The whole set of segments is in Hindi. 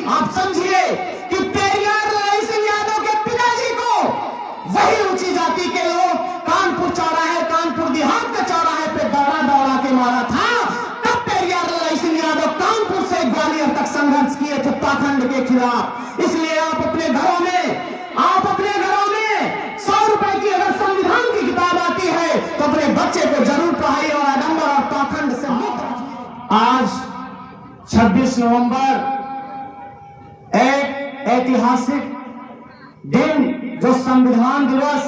आप समझिए कि पेरियार ललाई सिंह यादव के पिताजी को वही ऊंची जाति के लोग कानपुर चौराहे, कानपुर देहात के चौराहे पे दौड़ा दौड़ा के मारा था। तब पेरियार ललाई सिंह यादव कानपुर से ग्वालियर तक संघर्ष किए थे पाखंड के खिलाफ। इसलिए आप अपने घरों में 100 रुपए की अगर संविधान की किताब आती है तो अपने बच्चे को जरूर पढ़ाइए और आडंबर और पाखंड से मुक्त रखिए। आज 26 नवंबर एक ऐतिहासिक दिन, जो संविधान दिवस,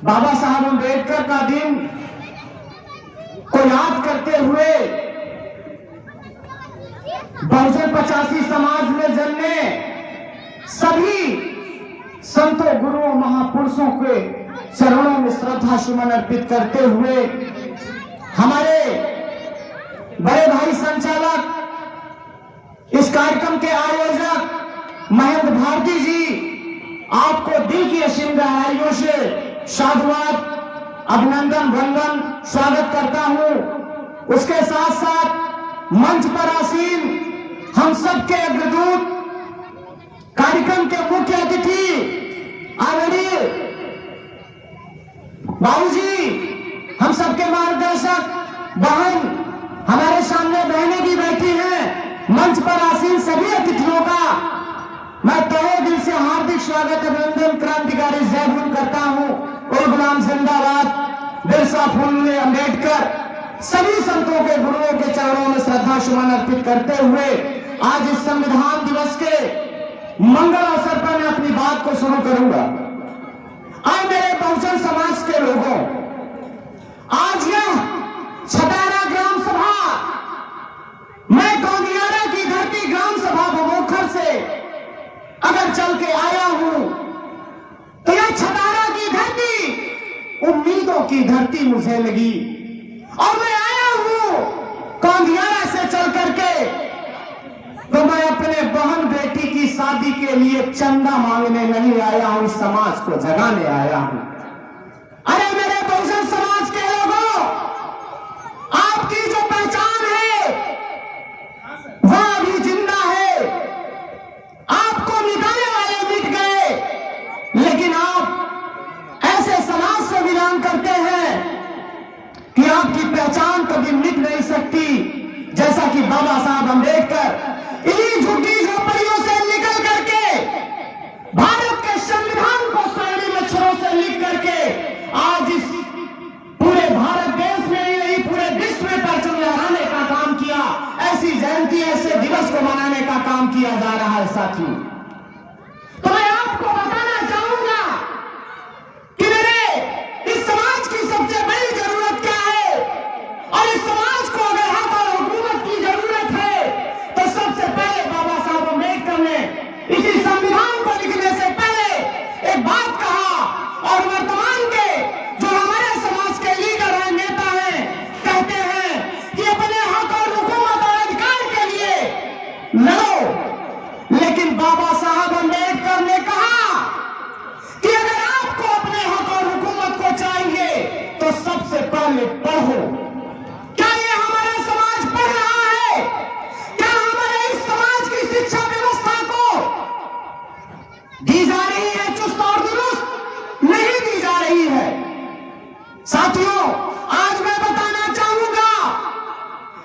बाबा साहब अम्बेडकर का दिन को याद करते हुए बहुजन 85 समाज में जन्मे सभी संतों, गुरुओं, महापुरुषों के चरणों में श्रद्धा सुमन अर्पित करते हुए हमारे बड़े भाई संचालक, इस कार्यक्रम के आयोजक महेंद्र भारती जी, आपको दिल की असीम गहराइयों से साधुवाद, अभिनंदन, वंदन, स्वागत करता हूं। उसके साथ साथ मंच पर आसीन हम सबके अग्रदूत, कार्यक्रम के मुख्य अतिथि आदरणीय बाबूजी, हम सबके मार्गदर्शक बहन, हमारे सामने बहनें भी बैठी हैं। मंच पर आसीन सभी अतिथियों का मैं तहे दिल से हार्दिक स्वागत, अभिनंदन, क्रांतिकारी जय भीम करता हूं। उल गुलाम जिंदाबाद, बिरसा फुल्ले अम्बेडकर, सभी संतों के, गुरुओं के चरणों में श्रद्धा सुमन अर्पित करते हुए आज इस संविधान दिवस के मंगल अवसर पर मैं अपनी बात को शुरू करूंगा। आज मेरे बहुजन समाज के लोगों, आज यह छतारा ग्राम सभा, मैं गौंदियारा की धरती ग्राम सभा बमोखर से अगर चल के आया हूं तो यह छतारा की धरती उम्मीदों की धरती मुझे लगी। और मैं आया हूं गौंदियारा से चल करके, तो मैं अपने बहन बेटी की शादी के लिए चंदा मांगने नहीं आया हूं, इस समाज को जगाने आया हूं। अरे मेरे बहुजन समाज के लोगों, आपकी जो पहचान है वह अभी जिंदा है। आपको मिटाने वाले मिट गए, लेकिन आप ऐसे समाज से बिलोंग करते हैं कि आपकी पहचान कभी मिट नहीं सकती। जैसा कि बाबा साहब अम्बेडकर इन्हीं झूठी झोपड़ियों से निकल करके भारत के संविधान को स्वर्णिम अक्षरों से लिख करके आज इस पूरे भारत देश में ही नहीं, पूरे विश्व में परचम लहराने का काम किया। ऐसी जयंती, ऐसे दिवस को मनाने का काम किया जा रहा है साथियों। तो मैं आपको बताना चाहूंगा कि मेरे इस समाज की सबसे बड़ी जरूरत क्या है, और इस समाज को अगर हक और हुकूमत की जरूरत है तो सबसे पहले बाबा साहब अम्बेडकर ने इसी संविधान को लिखने से पहले एक बात कहा, और वर्तमान के जो हमारे समाज के लीडर हैं, नेता हैं, कहते हैं कि अपने हक और हुकूमत और अधिकार के लिए लड़ो। लेकिन बाबा साहब अम्बेडकर ने कहा कि अगर आपको अपने हक और हुकूमत को चाहिए तो सबसे पहले पढ़ो। क्या ये हमारा समाज पढ़ रहा है? क्या हमारे इस समाज की शिक्षा व्यवस्था को दी जा रही है चुस्त और दुरुस्त? नहीं दी जा रही है। साथियों, आज मैं बताना चाहूंगा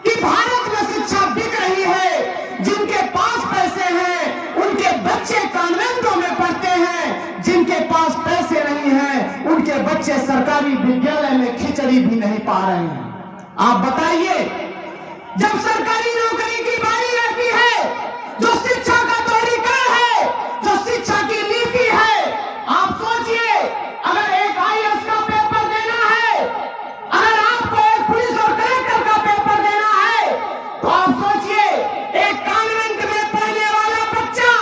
कि भारत में शिक्षा बिक रही है। जिनके पास पैसे हैं उनके बच्चे कॉन्वेंटों में पढ़ते हैं, जिनके पास पैसे नहीं हैं उनके बच्चे सरकारी विद्यालय में खिचड़ी भी नहीं पा रहे हैं। आप बताइए, जब सरकारी नौकरी की बारी आती है, जो शिक्षा का तरीका है, जो शिक्षा की नीति है, आप सोचिए, अगर एक IAS का पेपर देना है, अगर आपको एक पुलिस और कलेक्टर का पेपर देना है, तो आप सोचिए एक कॉन्वेंट में पढ़ने वाला बच्चा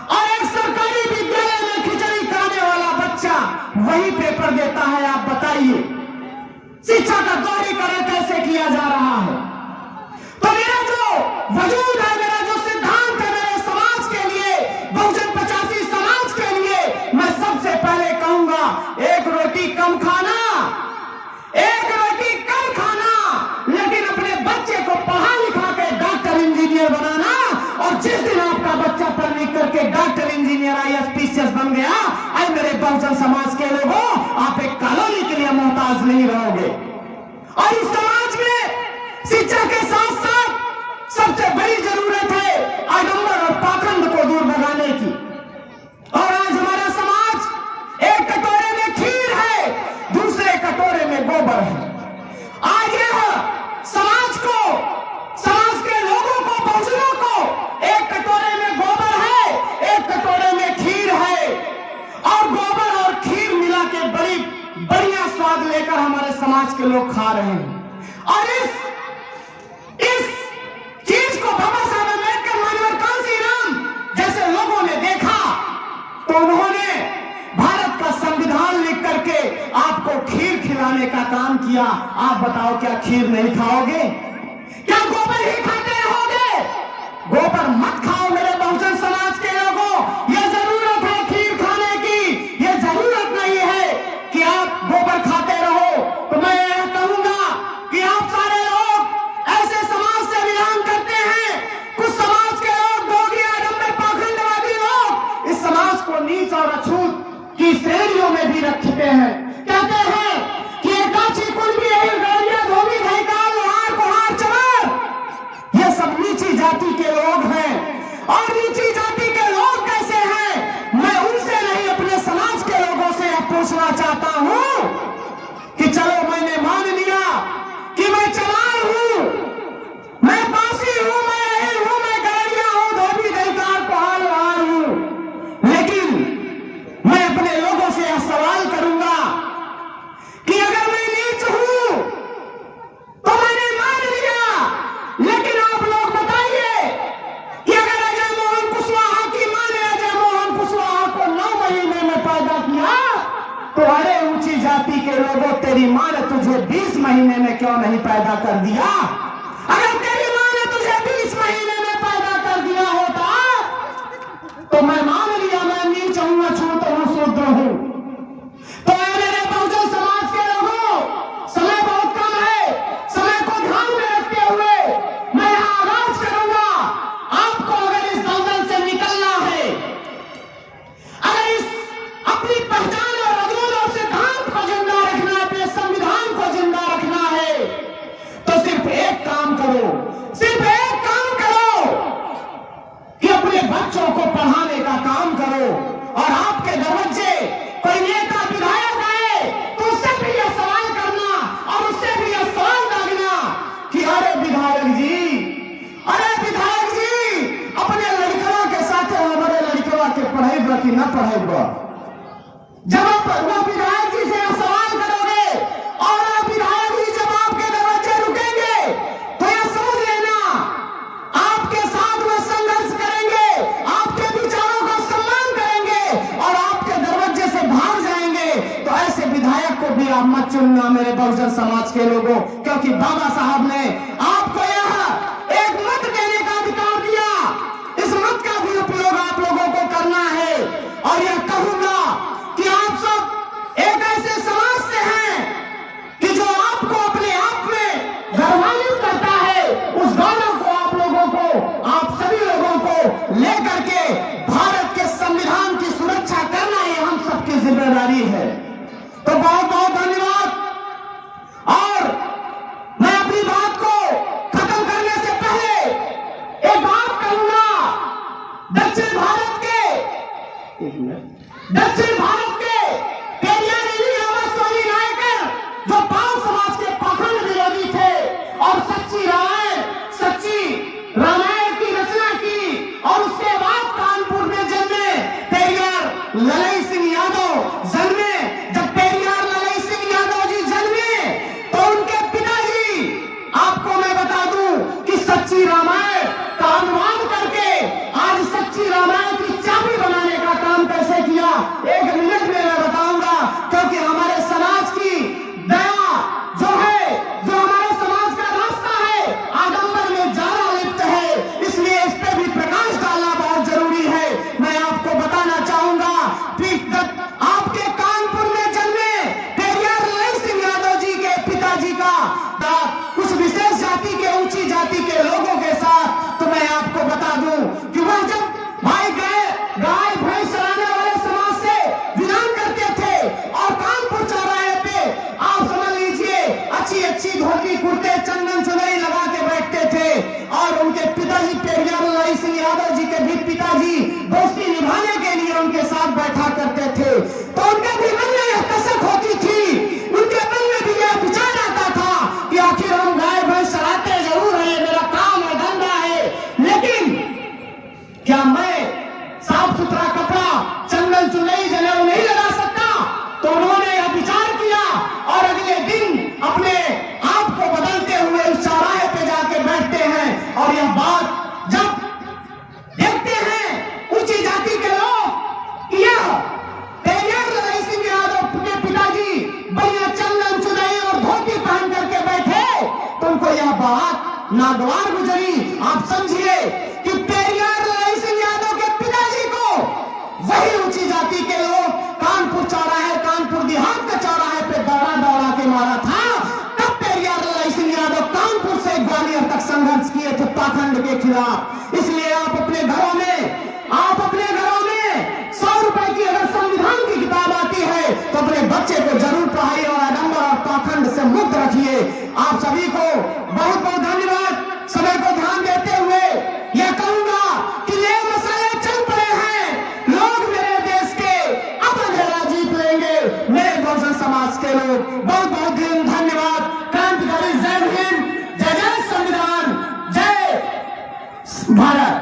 और एक सरकारी विद्यालय में खिचड़ी खाने वाला बच्चा वही पेपर देता है। आप बताइए शिक्षा का दोहरीकरण कैसे किया जा रहा है? तो मेरा जो वजूद है, जिस दिन आपका बच्चा पढ़ लिख करके डॉक्टर, इंजीनियर, IAS, PCS बन गया, अरे मेरे बहुजन समाज के लोगों, आप एक कॉलोनी के लिए मोहताज नहीं रहोगे। और इस समाज में शिक्षा के साथ साथ सबसे बड़ी जरूरत है आडंबर और पाखंड को दूर भगाने की। और आज हमारा समाज एक कटोरे में खीर है, दूसरे कटोरे में गोबर है। आज यह समाज को, समाज के लोगों को, बहुजनों को एक कटोरे में गोबर है, एक कटोरे में खीर है, और गोबर और खीर मिला के बड़ी बढ़िया स्वाद लेकर हमारे समाज के लोग खा रहे हैं। और इस चीज को बाबा साहब अम्बेडकर, माननीय कांशीराम जैसे लोगों ने देखा तो उन्होंने भारत का संविधान लिख करके आपको खीर खिलाने का काम किया। आप बताओ, क्या खीर नहीं खाओगे? क्या गोबर ही खाते रहोगे? गोबर मत खाओ मेरे बहुजन समाज के लोगों। यह जरूरत है खीर खाने की, यह जरूरत नहीं है कि आप गोबर खाते रहो। तो मैं यह कहूंगा कि आप सारे लोग ऐसे समाज से बिलोंग करते हैं, कुछ समाज के लोग, दोगी, आडंबर, पाखंडवादी लोग इस समाज को नीच और अछूत की श्रेणियों में भी रखते हैं। कहते हैं कि एकाची, कुंडी, गौरिया, धोबी, घायकाल, लोहार, कुम्हार, चमार, ये सब नीची जाति के लोग हैं। और नीची जाति के लोग कैसे हैं, मैं उनसे नहीं, अपने समाज के लोगों से पूछना चाहता हूं कि चलो, मैंने मान लिया कि मैं चमार हूं, मैं पासी हूं, मैं अहिर हूं, मैं गौरिया हूं, धोबी, घायकाल, कुम्हार, लोहार हूं, लेकिन मैं अपने लोगों से यह सवाल करूंगा कि अगर मैं नीच हूं तो मैंने मान लिया, लेकिन आप लोग बताइए कि अगर अजय मोहन कुशवाहा की मां ने अजय मोहन कुशवाहा को 9 महीने में पैदा किया, तो अरे ऊंची जाति के लोगों, तेरी मां ने तुझे 20 महीने में क्यों नहीं पैदा कर दिया? अगर तेरी मां ने तुझे 20 महीने में पैदा कर दिया होता तो मैं मान लिया मैं नीच हूं, अछूत हूं, शूद्र हूं। तो मेरे बहुजन समाज के लोगों, समय बहुत कम है, समय को ध्यान में रखते हुए मैं यहां आगाज करूंगा। आपको अगर इस दलदल से निकलना है, अगर इस अपनी पहचान और अजूल और सिद्धांत को जिंदा रखना है, अपने संविधान को जिंदा रखना है, तो सिर्फ एक काम करो, सिर्फ एक काम करो कि अपने बच्चों को पढ़ाने का काम करो। और आपके दरवाजे कोई नेता, विधायक आए तो उससे भी यह सवाल करना और उससे भी यह सवाल दागना कि अरे विधायक जी, अरे विधायक जी, अपने लड़कवा के साथ हमारे लड़कवा के पढ़ेगा कि न पढ़ेगा? जब आप वो विधायक जी से यह सवाल करोगे और विधायक जी जब आपके दरवाजे रुकेंगे तो यह समझ लेना आपके साथ वो संघर्ष करेंगे, आपके विचारों का सम्मान करेंगे और आपके दरवाजे से भाग जाएंगे। तो ऐसे विधायक को भी आप मत चुनना मेरे बहुजन समाज के लोगों, क्योंकि बाबा साहब ने आपको यह एक मत देने का अधिकार दिया। इस मत का भी उपयोग आप लोगों को करना है। और यह कहूंगा कि आप सब एक ऐसे समाज से हैं कि जो आपको अपने आप में गर्वान्वित करता है, उस गौरव को आप लोगों को, आप सभी लोगों को लेकर के भारत के संविधान की सुरक्षा करना ये हम सबकी जिम्मेदारी है। तो बहुत बहुत धन्यवाद। और मैं अपनी बात को खत्म करने से पहले एक बात कहूंगा, दक्षिण भारत के पेरियार रामास्वामी नायकर, जो पाल समाज के पाखंड विरोधी थे और सच्ची रामायण की रचना की, और उसके बाद कानपुर में जन्मे पेरियार ललई सिंह यादव जन्मे। जब पेरियार ललई सिंह यादव जी जन्मे तो उनके पिताजी, आपको मैं बता दूं कि सच्ची रामायण का अनुवाद करके आज सच्ची रामायण की चाबी बनाने का काम कैसे किया, एक मिनट क्या मैं साफ सुथरा कपड़ा, चंदन चुनई जनेऊ नहीं लगा सकता? तो उन्होंने यह विचार किया और अगले दिन अपने आप को बदलते हुए उस चौराहे पे जाके बैठते हैं। और यह बात जब देखते हैं उच्च जाति के लोग कि यह पेरियार लड़ाई सिंह यादव के पिताजी बढ़िया चंदन चुनई और धोती पहन करके बैठे, तो उनको यह बात नागवार गुजरी। आप समझिए कि पेरियार लड़ाई सिंह यादव के पिताजी को वही ऊंची जाति के लोग कानपुर चौराहे, कानपुर देहात के चौराहे पे दौड़ा दौड़ा के मारा था। तब पेरियार लड़ाई सिंह यादव कानपुर से ग्वालियर तक संघर्ष किए थे पाखंड के खिलाफ। इसलिए आप अपने घरों में 100 रुपए की अगर संविधान की किताब आती है तो अपने बच्चे को जरूर पढ़ाइए और आडंबर और पाखंड से मुक्त रखिए। आप सभी को बहुत बहुत धन्यवाद। समय को ध्यान देते हुए यह कहूंगा कि ये मसले चल पड़े हैं, लोग मेरे देश के अब अंधेरा जीत लेंगे, मेरे बहुजन समाज के लोग। बहुत बहुत धन्यवाद। क्रांतिकारी जय हिंद, जय जय संविधान, जय भारत।